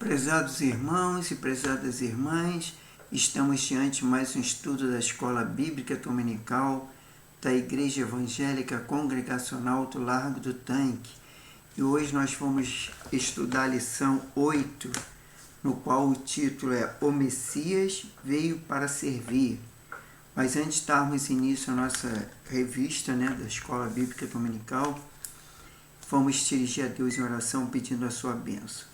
Prezados irmãos e prezadas irmãs, estamos diante de mais um estudo da Escola Bíblica Dominical da Igreja Evangélica Congregacional do Largo do Tanque. E hoje nós vamos estudar a lição 8, no qual o título é O Messias veio para servir. Mas antes de darmos início à nossa revista da Escola Bíblica Dominical, vamos dirigir a Deus em oração pedindo a sua bênção.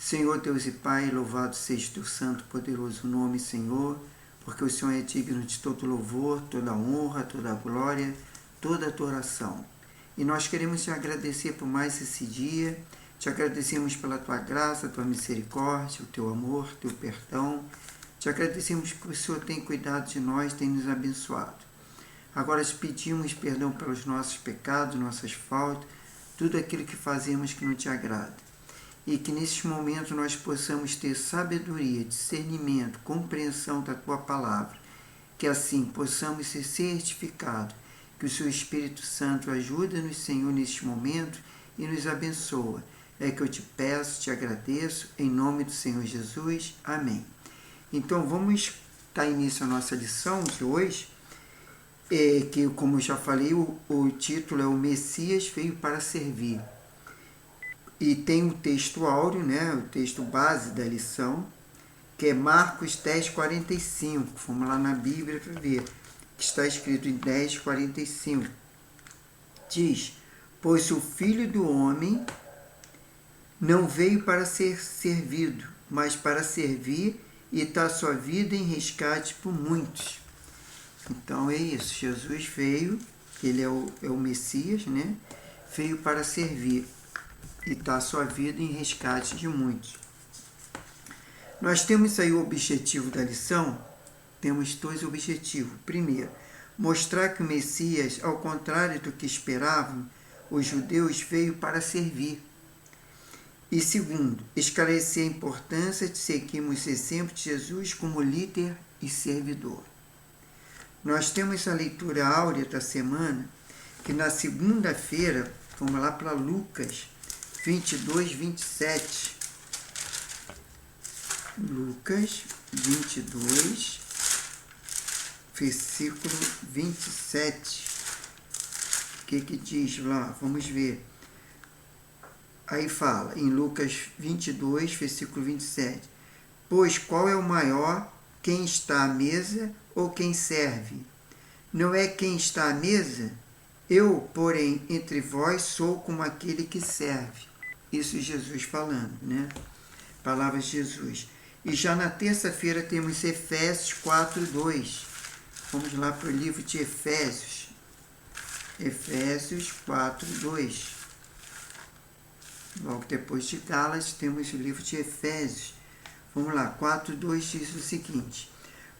Senhor Deus e Pai, louvado seja o teu santo poderoso nome, Senhor, porque o Senhor é digno de todo louvor, toda honra, toda glória, toda adoração. E nós queremos te agradecer por mais esse dia, te agradecemos pela tua graça, tua misericórdia, o teu amor, o teu perdão. Te agradecemos que o Senhor tem cuidado de nós, tem nos abençoado. Agora te pedimos perdão pelos nossos pecados, nossas faltas, tudo aquilo que fazemos que não te agrada. E que neste momento nós possamos ter sabedoria, discernimento, compreensão da tua palavra. Que assim possamos ser certificados, que o seu Espírito Santo ajuda-nos, Senhor, neste momento e nos abençoa. É que eu te peço, te agradeço, em nome do Senhor Jesus. Amém. Então vamos dar início à nossa lição de hoje, que como eu já falei, o título é O Messias veio para servir. E tem o texto áureo, o texto base da lição, que é Marcos 10:45. Vamos lá na Bíblia para ver, que está escrito em 10:45. Diz: pois o Filho do Homem não veio para ser servido, mas para servir e dar sua vida em resgate por muitos. Então é isso, Jesus veio, ele é o Messias, veio para servir e dar sua vida em resgate de muitos. Nós temos aí o objetivo da lição, temos dois objetivos. Primeiro, mostrar que o Messias, ao contrário do que esperavam, os judeus veio para servir. E segundo, esclarecer a importância de seguirmos o exemplo de Jesus como líder e servidor. Nós temos a leitura áurea da semana, que na segunda-feira, vamos lá para Lucas 22:27. Lucas 22, versículo 27. O que diz lá? Vamos ver. Aí fala, em Lucas 22, versículo 27. Pois qual é o maior, quem está à mesa ou quem serve? Não é quem está à mesa? Eu, porém, entre vós sou como aquele que serve. Isso é Jesus falando, Palavras de Jesus. E já na terça-feira temos Efésios 4:2. Vamos lá para o livro de Efésios. Efésios 4:2. Logo depois de Gálatas temos o livro de Efésios. Vamos lá, 4:2 diz o seguinte: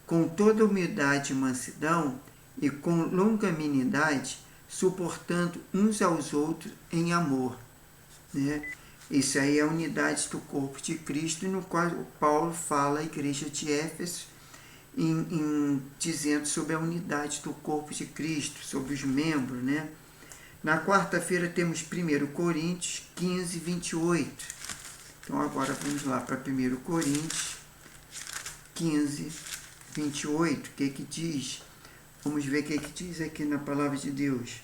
com toda humildade e mansidão e com longanimidade, suportando uns aos outros em amor. Isso aí é a unidade do corpo de Cristo, no qual Paulo fala à igreja de Éfeso, dizendo sobre a unidade do corpo de Cristo, sobre os membros. Na quarta-feira temos 1 Coríntios 15:28. Então agora vamos lá para 1 Coríntios 15:28. O que diz? Vamos ver o que diz aqui na palavra de Deus.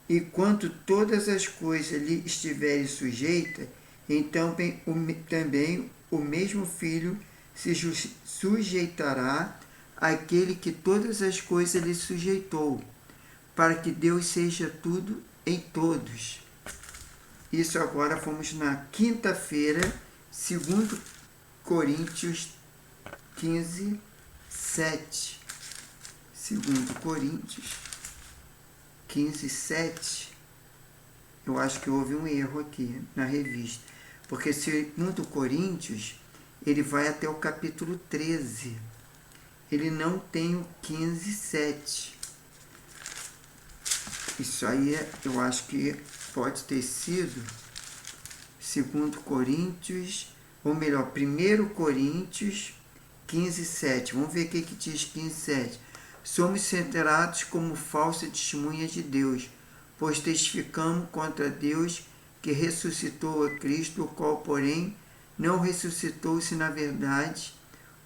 E quanto todas as coisas lhe estiverem sujeitas, então também o mesmo Filho se sujeitará àquele que todas as coisas lhe sujeitou, para que Deus seja tudo em todos. Isso agora vamos na quinta-feira, 2 Coríntios 15:7. 2 Coríntios 15:7. Eu acho que houve um erro aqui na revista, porque 2 Coríntios, ele vai até o capítulo 13. Ele não tem o 15:7. Isso aí eu acho que pode ter sido 2 Coríntios, ou melhor, 1 Coríntios 15:7. Vamos ver o que diz 15:7. Somos considerados como falsa testemunha de Deus, pois testificamos contra Deus que ressuscitou a Cristo, o qual, porém, não ressuscitou se na verdade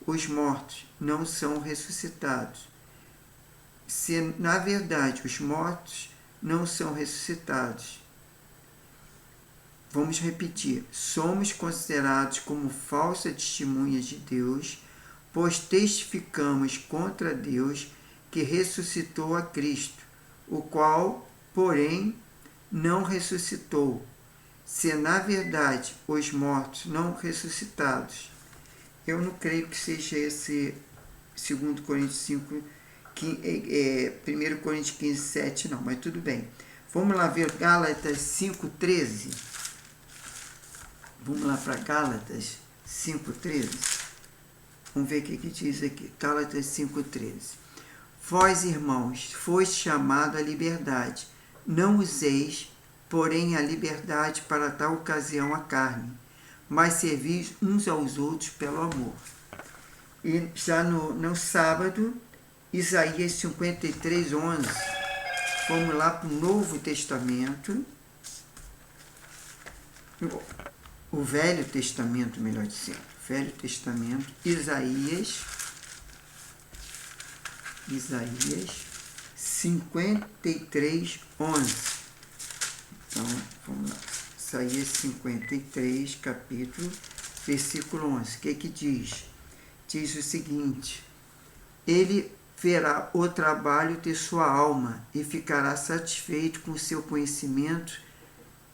os mortos não são ressuscitados. Se na verdade os mortos não são ressuscitados. Vamos repetir. Somos considerados como falsa testemunha de Deus, pois testificamos contra Deus que ressuscitou a Cristo, o qual, porém, não ressuscitou. Se na verdade os mortos não ressuscitados. Eu não creio que seja esse 2 Coríntios 5, 1 Coríntios 15, 7, não, mas tudo bem. Vamos lá ver Gálatas 5,13. Vamos lá para Gálatas 5,13. Vamos ver o que diz aqui. Gálatas 5,13. Vós, irmãos, foste chamados à liberdade. Não useis, porém, a liberdade para tal ocasião a carne, mas servis uns aos outros pelo amor. E já no sábado, Isaías 53, 11. Vamos lá para o Novo Testamento. O Velho Testamento, melhor dizendo. Velho Testamento, Isaías 53, 11. Então, vamos lá. Isaías 53, capítulo, versículo 11. O que diz? Diz o seguinte: ele verá o trabalho de sua alma e ficará satisfeito com o seu conhecimento,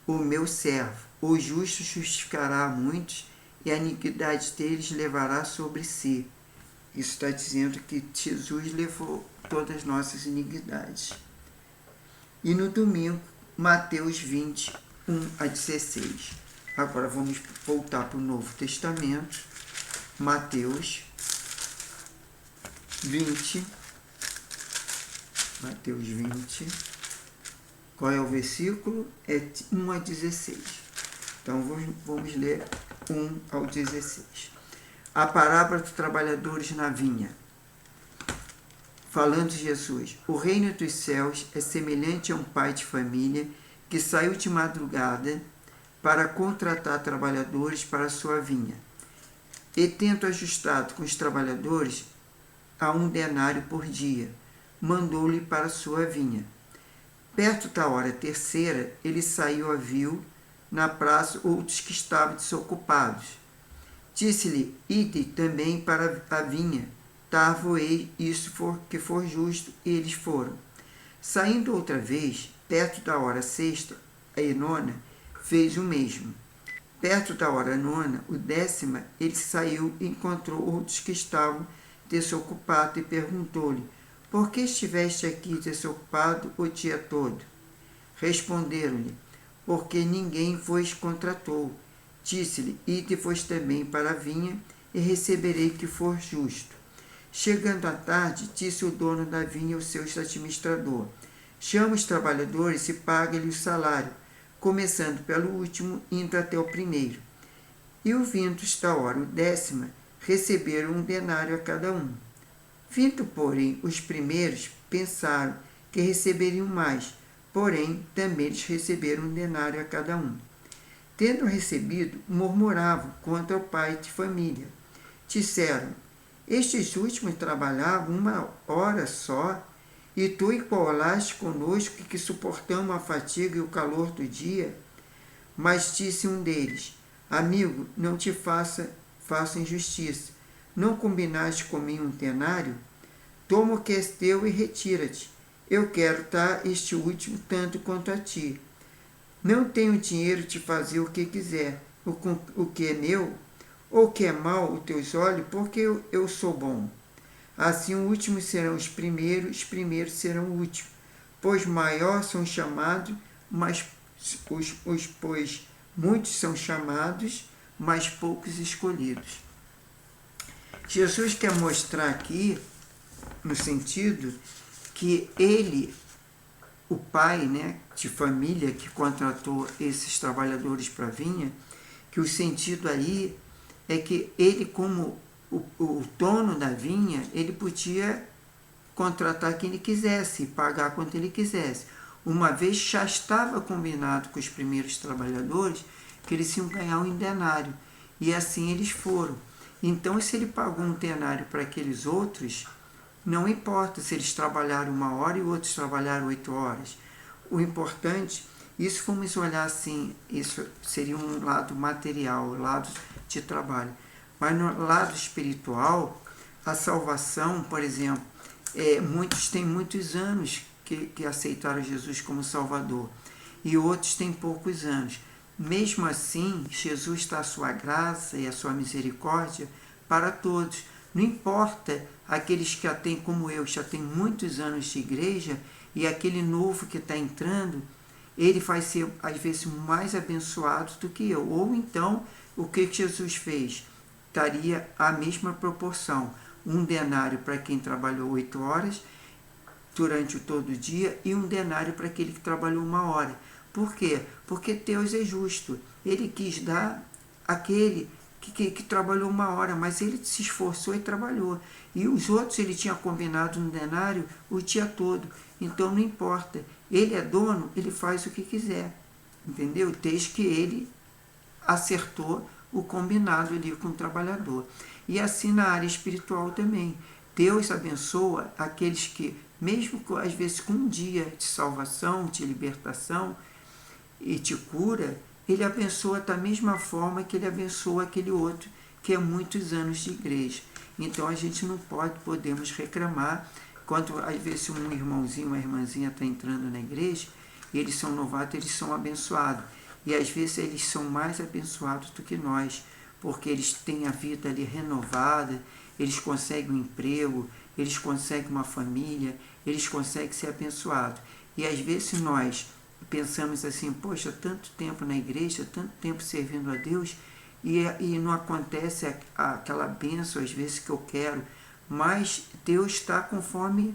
o meu servo. O justo justificará a muitos e a iniquidade deles levará sobre si. Isso está dizendo que Jesus levou todas as nossas iniquidades. E no domingo, Mateus 20, 1 a 16. Agora vamos voltar para o Novo Testamento. Mateus 20. Mateus 20. Qual é o versículo? É 1 a 16. Então, vamos ler 1 ao 16. A parábola dos trabalhadores na vinha. Falando Jesus: o reino dos céus é semelhante a um pai de família que saiu de madrugada para contratar trabalhadores para a sua vinha. E tendo ajustado com os trabalhadores a 1 denário por dia, mandou-lhe para a sua vinha. Perto da hora terceira, ele saiu e viu na praça outros que estavam desocupados. Disse-lhe: ide também para a vinha, dar-vos-ei isso que for justo, e eles foram. Saindo outra vez, perto da hora sexta e nona, fez o mesmo. Perto da hora nona, o 10ª, ele saiu e encontrou outros que estavam desocupados e perguntou-lhe: por que estiveste aqui desocupado o dia todo? Responderam-lhe: porque ninguém vos contratou. Disse-lhe: ide vos também para a vinha, e receberei que for justo. Chegando à tarde, disse o dono da vinha ao seu administrador: chama os trabalhadores e paga-lhe o salário, começando pelo último, indo até o primeiro. E ouvindo esta hora o 10ª, receberam 1 denário a cada um. Vindo, porém, os primeiros, pensaram que receberiam mais, porém, também eles receberam 1 denário a cada um. Tendo recebido, murmuravam contra o pai de família. Disseram: estes últimos trabalhavam 1 hora só, e tu igualaste conosco que suportamos a fatiga e o calor do dia? Mas disse um deles: amigo, não te faça injustiça. Não combinaste comigo 1 denário? Toma o que é teu e retira-te. Eu quero dar este último tanto quanto a ti. Não tenho dinheiro de fazer o que quiser, o que é meu, ou que é mau os teus olhos, porque eu sou bom. Assim, os últimos serão os primeiros serão os últimos. Pois maiores são chamados, mas pois muitos são chamados, mas poucos escolhidos. Jesus quer mostrar aqui, no sentido que ele, o pai, né, de família que contratou esses trabalhadores para a vinha, que o sentido aí é que ele, como o dono da vinha, ele podia contratar quem ele quisesse, pagar quanto ele quisesse. Uma vez já estava combinado com os primeiros trabalhadores que eles iam ganhar 1 denário. E assim eles foram. Então, se ele pagou um denário para aqueles outros, não importa se eles trabalharam 1 hora e outros trabalharam 8 horas. O importante, isso vamos olhar assim, isso seria um lado material, lado de trabalho. Mas no lado espiritual, a salvação, por exemplo, muitos têm muitos anos que aceitaram Jesus como Salvador e outros têm poucos anos. Mesmo assim, Jesus está a sua graça e a sua misericórdia para todos. Não importa aqueles que já têm, como eu, já têm muitos anos de igreja, e aquele novo que está entrando, ele vai ser, às vezes, mais abençoado do que eu. Ou então, o que Jesus fez? Daria a mesma proporção. Um denário para quem trabalhou 8 horas durante todo o dia e um denário para aquele que trabalhou 1 hora. Por quê? Porque Deus é justo. Ele quis dar aquele que trabalhou 1 hora, mas ele se esforçou e trabalhou. E os outros ele tinha combinado no denário o dia todo. Então não importa. Ele é dono, ele faz o que quiser. Entendeu? Desde que ele acertou o combinado ali com o trabalhador. E assim na área espiritual também. Deus abençoa aqueles que, mesmo às vezes com um dia de salvação, de libertação e te cura, ele abençoa da mesma forma que ele abençoa aquele outro que é muitos anos de igreja. Então a gente não podemos reclamar quando às vezes um irmãozinho, uma irmãzinha está entrando na igreja e eles são novatos, eles são abençoados. E às vezes eles são mais abençoados do que nós, porque eles têm a vida ali renovada, eles conseguem um emprego, eles conseguem uma família, eles conseguem ser abençoados. E às vezes nós pensamos assim, poxa, tanto tempo na igreja, tanto tempo servindo a Deus, e não acontece aquela bênção às vezes que eu quero, mas Deus está conforme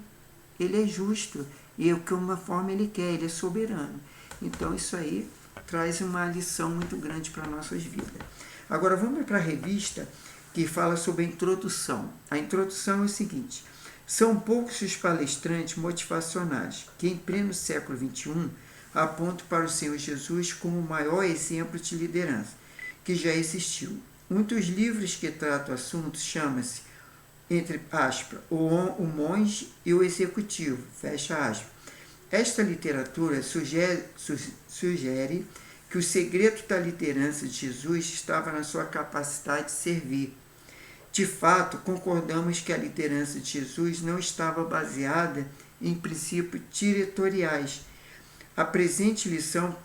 Ele é justo, e conforme Ele quer, Ele é soberano. Então isso aí traz uma lição muito grande para nossas vidas. Agora vamos para a revista que fala sobre a introdução. A introdução é o seguinte: são poucos os palestrantes motivacionais que em pleno século XXI apontam para o Senhor Jesus como o maior exemplo de liderança que já existiu. Um dos livros que trata o assunto chama-se, entre aspas, o monge e o executivo, fecha aspas. Esta literatura sugere que o segredo da liderança de Jesus estava na sua capacidade de servir. De fato, concordamos que a liderança de Jesus não estava baseada em princípios diretoriais. A presente lição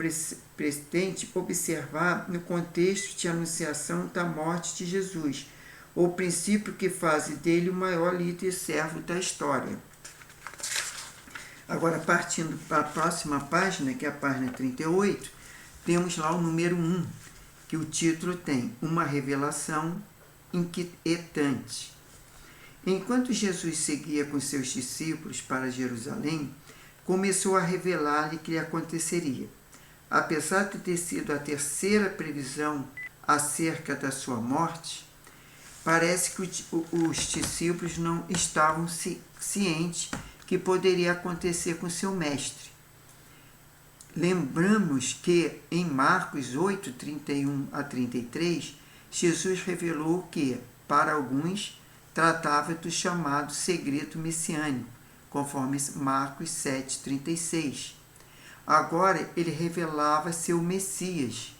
pretende observar no contexto de anunciação da morte de Jesus, o princípio que faz dele o maior líder servo da história. Agora, partindo para a próxima página, que é a página 38, temos lá o número 1, que o título tem Uma Revelação Inquietante. Enquanto Jesus seguia com seus discípulos para Jerusalém, começou a revelar-lhe o que lhe aconteceria. Apesar de ter sido a terceira previsão acerca da sua morte, parece que os discípulos não estavam cientes que poderia acontecer com seu mestre. Lembramos que em Marcos 8, 31 a 33, Jesus revelou que, para alguns, tratava do chamado segredo messiânico, conforme Marcos 7, 36. Agora ele revelava seu Messias.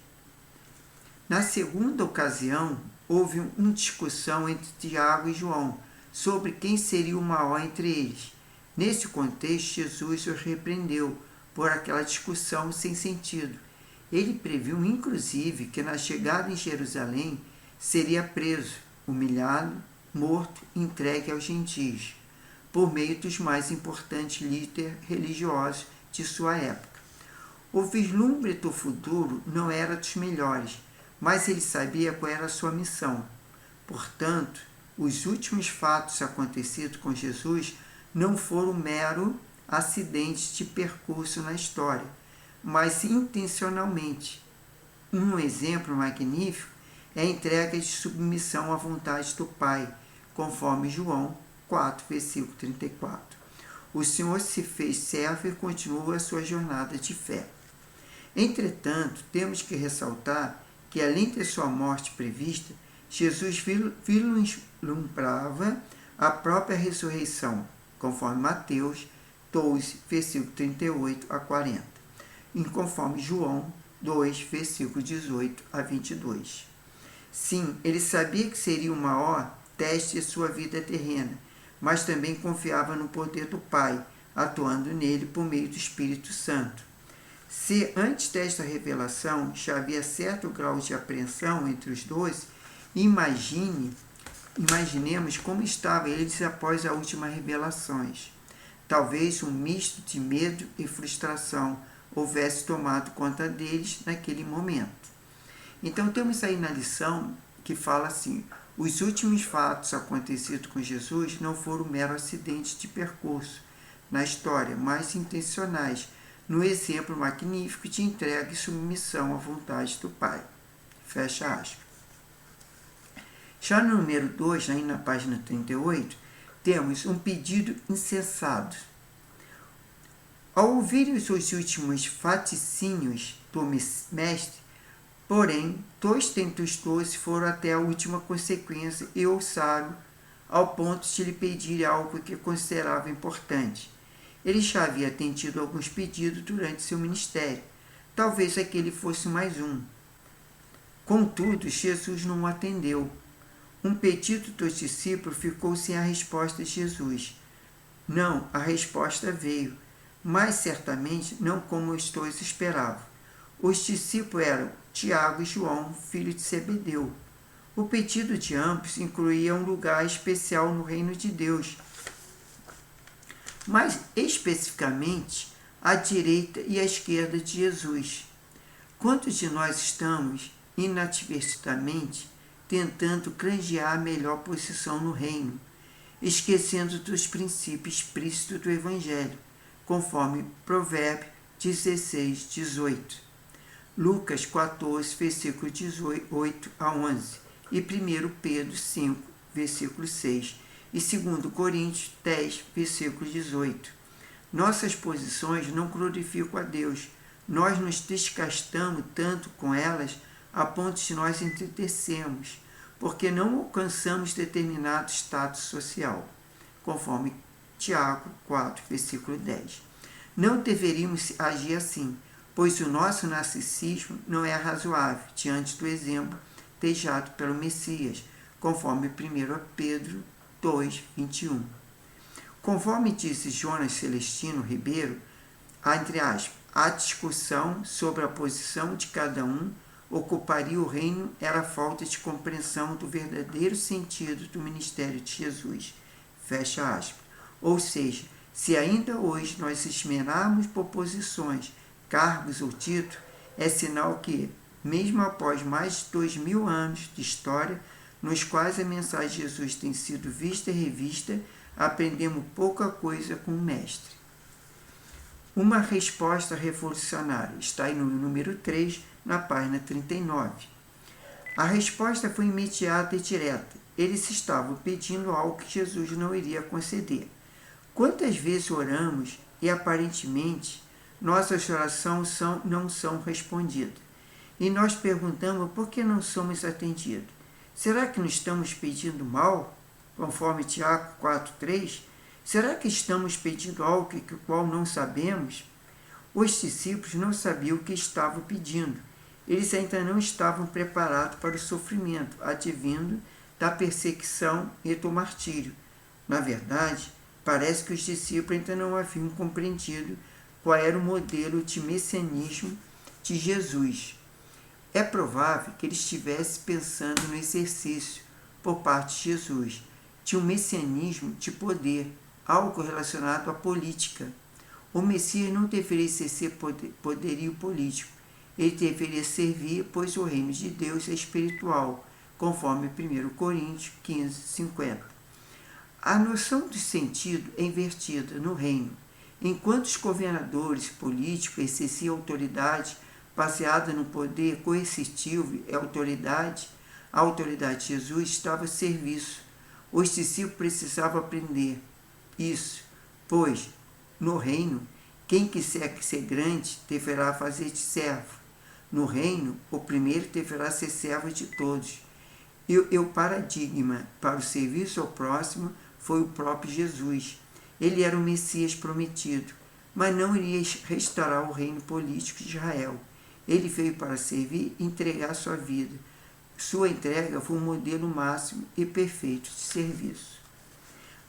Na segunda ocasião, houve uma discussão entre Tiago e João sobre quem seria o maior entre eles. Nesse contexto, Jesus os repreendeu por aquela discussão sem sentido. Ele previu, inclusive, que na chegada em Jerusalém seria preso, humilhado, morto, entregue aos gentios, por meio dos mais importantes líderes religiosos de sua época. O vislumbre do futuro não era dos melhores, mas ele sabia qual era a sua missão. Portanto, os últimos fatos acontecidos com Jesus não foram mero acidentes de percurso na história, mas intencionalmente. Um exemplo magnífico é a entrega de submissão à vontade do Pai, conforme João 4, versículo 34. O Senhor se fez servo e continua a sua jornada de fé. Entretanto, temos que ressaltar que, além de sua morte prevista, Jesus vislumbrava a própria ressurreição, conforme Mateus 12, versículo 38 a 40, e conforme João 2, versículo 18 a 22. Sim, ele sabia que seria o maior teste de sua vida terrena, mas também confiava no poder do Pai, atuando nele por meio do Espírito Santo. Se antes desta revelação já havia certo grau de apreensão entre os dois, imaginemos como estavam eles após as últimas revelações. Talvez um misto de medo e frustração houvesse tomado conta deles naquele momento. Então temos aí na lição que fala assim: os últimos fatos acontecidos com Jesus não foram meros acidentes de percurso na história, mas intencionais, no exemplo magnífico de entrega e submissão à vontade do Pai. Fecha aspas. Já no número 2, aí na página 38, temos um pedido insensado. Ao ouvirem os seus últimos vaticínios do Mestre, porém, 2 dentre os 12 foram até a última consequência e ousaram ao ponto de lhe pedir algo que considerava importante. Ele já havia atendido alguns pedidos durante seu ministério. Talvez aquele fosse mais um. Contudo, Jesus não o atendeu. Um pedido dos discípulos ficou sem a resposta de Jesus. Não, a resposta veio, mas certamente não como os dois esperavam. Os discípulos eram Tiago e João, filho de Zebedeu. O pedido de ambos incluía um lugar especial no reino de Deus, mas especificamente à direita e à esquerda de Jesus. Quantos de nós estamos, inadvertidamente, tentando granjear a melhor posição no reino, esquecendo dos princípios explícitos do Evangelho, conforme Provérbios 16, 18, Lucas 14, versículo 18 a 11, e 1 Pedro 5, versículo 6, e 2 Coríntios 10, versículo 18. Nossas posições não glorificam a Deus. Nós nos desgastamos tanto com elas a ponto de nós entristecermos, porque não alcançamos determinado status social, conforme Tiago 4, versículo 10. Não deveríamos agir assim, pois o nosso narcisismo não é razoável diante do exemplo deixado pelo Messias, conforme 1 Pedro 2, 21. Conforme disse Jonas Celestino Ribeiro, entre aspas, a discussão sobre a posição de cada um ocuparia o reino era a falta de compreensão do verdadeiro sentido do ministério de Jesus. Fecha aspas. Ou seja, se ainda hoje nós esmerarmos por posições, cargos ou títulos, é sinal que, mesmo após mais de 2000 anos de história, nos quais a mensagem de Jesus tem sido vista e revista, aprendemos pouca coisa com o Mestre. Uma resposta revolucionária está aí no número 3, na página 39. A resposta foi imediata e direta. Eles estavam pedindo algo que Jesus não iria conceder. Quantas vezes oramos e, aparentemente, nossas orações não são respondidas? E nós perguntamos por que não somos atendidos. Será que não estamos pedindo mal, conforme Tiago 4,3? Será que estamos pedindo algo que qual não sabemos? Os discípulos não sabiam o que estavam pedindo. Eles ainda não estavam preparados para o sofrimento advindo da perseguição e do martírio. Na verdade, parece que os discípulos ainda não haviam compreendido qual era o modelo de messianismo de Jesus. É provável que ele estivesse pensando no exercício, por parte de Jesus, de um messianismo de poder, algo relacionado à política. O Messias não deveria exercer poderio político, ele deveria servir, pois o reino de Deus é espiritual, conforme 1 Coríntios 15, 50. A noção de sentido é invertida no reino. Enquanto os governadores políticos exerciam autoridade baseada no poder coercitivo e autoridade, a autoridade de Jesus estava a serviço. Os discípulos precisavam aprender isso, pois, no reino, quem quiser ser grande deverá fazer de servo. No reino, o primeiro deverá ser servo de todos. E o paradigma para o serviço ao próximo foi o próprio Jesus. Ele era o Messias prometido, mas não iria restaurar o reino político de Israel. Ele veio para servir e entregar sua vida. Sua entrega foi um modelo máximo e perfeito de serviço.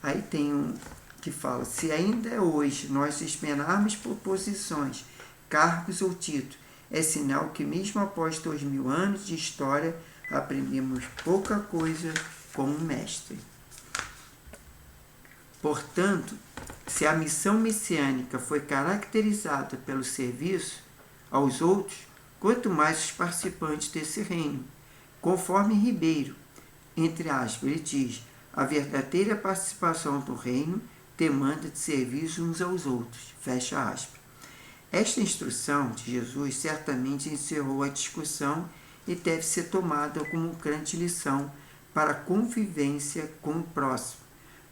Aí tem um que fala: se ainda hoje nós esperarmos por posições, cargos ou títulos, é sinal que mesmo após 2000 anos de história, aprendemos pouca coisa com o Mestre. Portanto, se a missão messiânica foi caracterizada pelo serviço aos outros, quanto mais os participantes desse reino. Conforme Ribeiro, entre aspas, ele diz: a verdadeira participação do reino demanda de serviço uns aos outros, fecha aspas. Esta instrução de Jesus certamente encerrou a discussão e deve ser tomada como grande lição para a convivência com o próximo.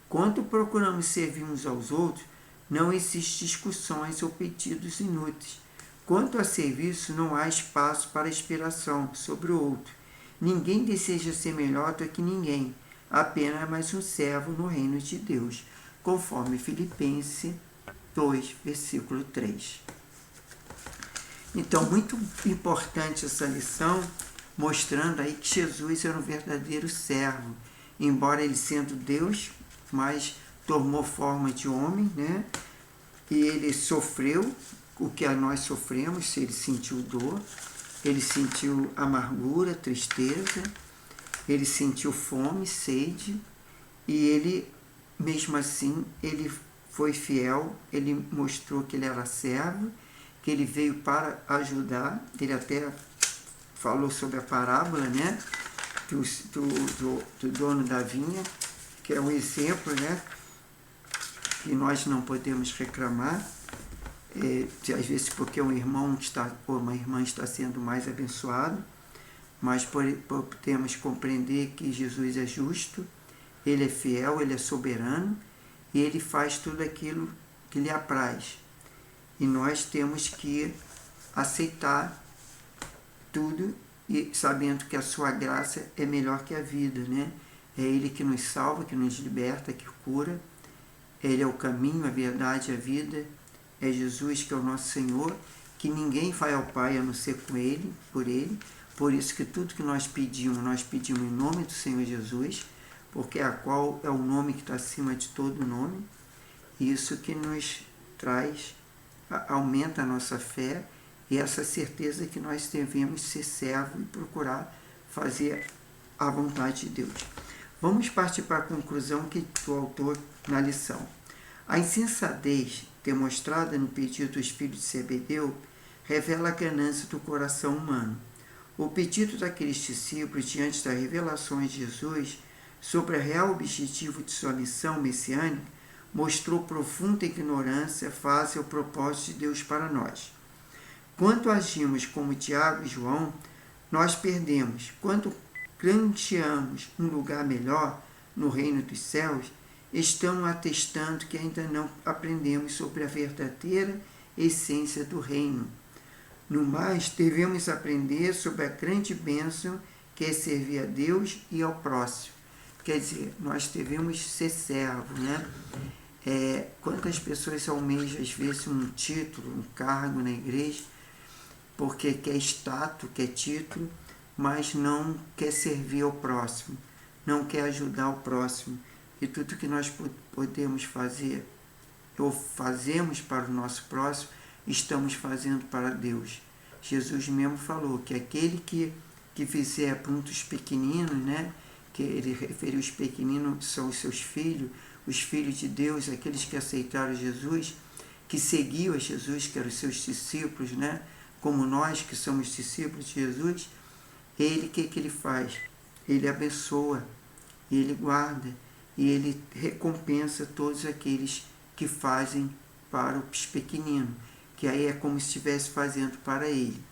Quando procuramos servir uns aos outros, não existem discussões ou pedidos inúteis. Quanto a serviço, não há espaço para inspiração sobre o outro. Ninguém deseja ser melhor do que ninguém, apenas mais um servo no reino de Deus, conforme Filipenses 2, versículo 3. Então, muito importante essa lição, mostrando aí que Jesus era um verdadeiro servo, embora ele sendo Deus, mas tomou forma de homem, né? E ele sofreu o que nós sofremos, ele sentiu dor, ele sentiu amargura, tristeza, ele sentiu fome, sede, e ele, mesmo assim, ele foi fiel, ele mostrou que ele era servo, que ele veio para ajudar. Ele até falou sobre a parábola, né, do dono da vinha, que é um exemplo, né, que nós não podemos reclamar, às vezes porque um irmão ou uma irmã está sendo mais abençoado, mas podemos compreender que Jesus é justo, ele é fiel, ele é soberano, e ele faz tudo aquilo que lhe apraz. E nós temos que aceitar tudo, e sabendo que a sua graça é melhor que a vida, né? É ele que nos salva, que nos liberta, que cura. Ele é o caminho, a verdade e a vida. É Jesus que é o nosso Senhor, que ninguém vai ao Pai a não ser com Ele, por Ele. Por isso que tudo que nós pedimos em nome do Senhor Jesus, porque a qual é o nome que está acima de todo nome. Isso que nos traz, aumenta a nossa fé e essa certeza que nós devemos ser servo e procurar fazer a vontade de Deus. Vamos partir para a conclusão que do autor na lição. A insensatez demonstrada no pedido dos filhos de Zebedeu revela a ganância do coração humano. O pedido daqueles discípulos diante das revelações de Jesus sobre o real objetivo de sua missão messiânica mostrou profunda ignorância face ao propósito de Deus para nós. Quando agimos como Tiago e João, nós perdemos. Quando granjeamos um lugar melhor no reino dos céus, estamos atestando que ainda não aprendemos sobre a verdadeira essência do reino. No mais, devemos aprender sobre a grande bênção que é servir a Deus e ao próximo. Quer dizer, nós devemos ser servos, né? Quantas pessoas almejam, às vezes, um título, um cargo na igreja, porque quer status, quer título, mas não quer servir ao próximo, não quer ajudar o próximo. E tudo que nós podemos fazer, ou fazemos para o nosso próximo, estamos fazendo para Deus. Jesus mesmo falou que aquele que fizer para os pequeninos, né, que ele referiu os pequeninos, são os seus filhos, os filhos de Deus, aqueles que aceitaram Jesus, que seguiam a Jesus, que eram os seus discípulos, né, como nós que somos discípulos de Jesus. Ele, o que ele faz? Ele abençoa, ele guarda, e ele recompensa todos aqueles que fazem para os pequeninos, que aí é como se estivesse fazendo para ele.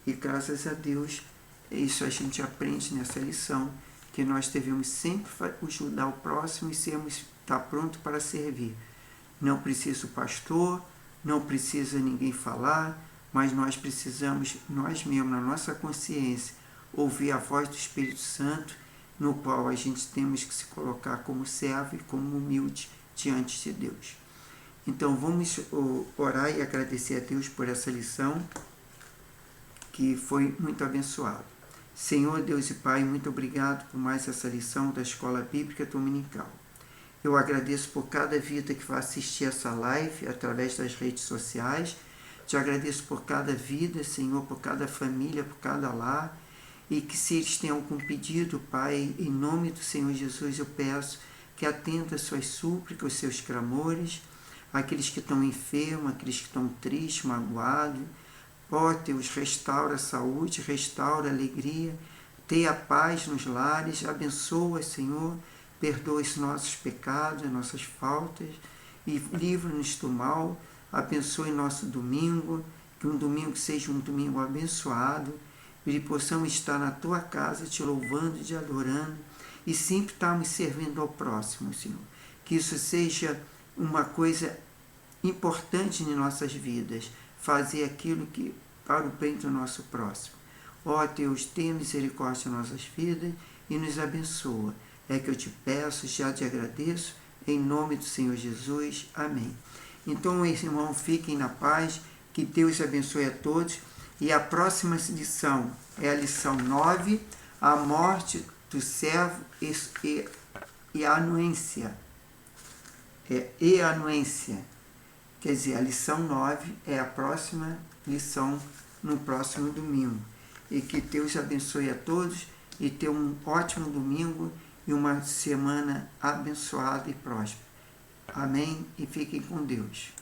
E graças a Deus, isso a gente aprende nessa lição, que nós devemos sempre ajudar o próximo e estar pronto para servir. Não precisa o pastor, não precisa ninguém falar, mas nós precisamos, nós mesmos, na nossa consciência, ouvir a voz do Espírito Santo, no qual a gente temos que se colocar como servo e como humilde diante de Deus. Então vamos orar e agradecer a Deus por essa lição, que foi muito abençoada. Senhor Deus e Pai, muito obrigado por mais essa lição da Escola Bíblica Dominical. Eu agradeço por cada vida que vai assistir essa live através das redes sociais. Te agradeço por cada vida, Senhor, por cada família, por cada lar. E que se eles têm algum pedido, Pai, em nome do Senhor Jesus, eu peço que atenda às suas súplicas, os seus clamores, aqueles que estão enfermos, aqueles que estão tristes, magoados. Ó Deus, restaura a saúde, restaura a alegria, tenha paz nos lares, abençoa, Senhor, perdoa os nossos pecados, nossas faltas e livra-nos do mal, abençoe nosso domingo, que um domingo seja um domingo abençoado, e possamos estar na Tua casa te louvando, te adorando e sempre estarmos servindo ao próximo, Senhor. Que isso seja uma coisa importante em nossas vidas, fazer aquilo que para o bem do nosso próximo. Ó Deus, tenha misericórdia em nossas vidas e nos abençoa. É que eu te peço, já te agradeço, em nome do Senhor Jesus. Amém. Então, irmão, fiquem na paz, que Deus abençoe a todos. E a próxima lição é a lição 9, a morte do servo e a anuência. E a anuência. Quer dizer, a lição 9 é a próxima lição no próximo domingo. E que Deus abençoe a todos e tenha um ótimo domingo e uma semana abençoada e próspera. Amém? E fiquem com Deus.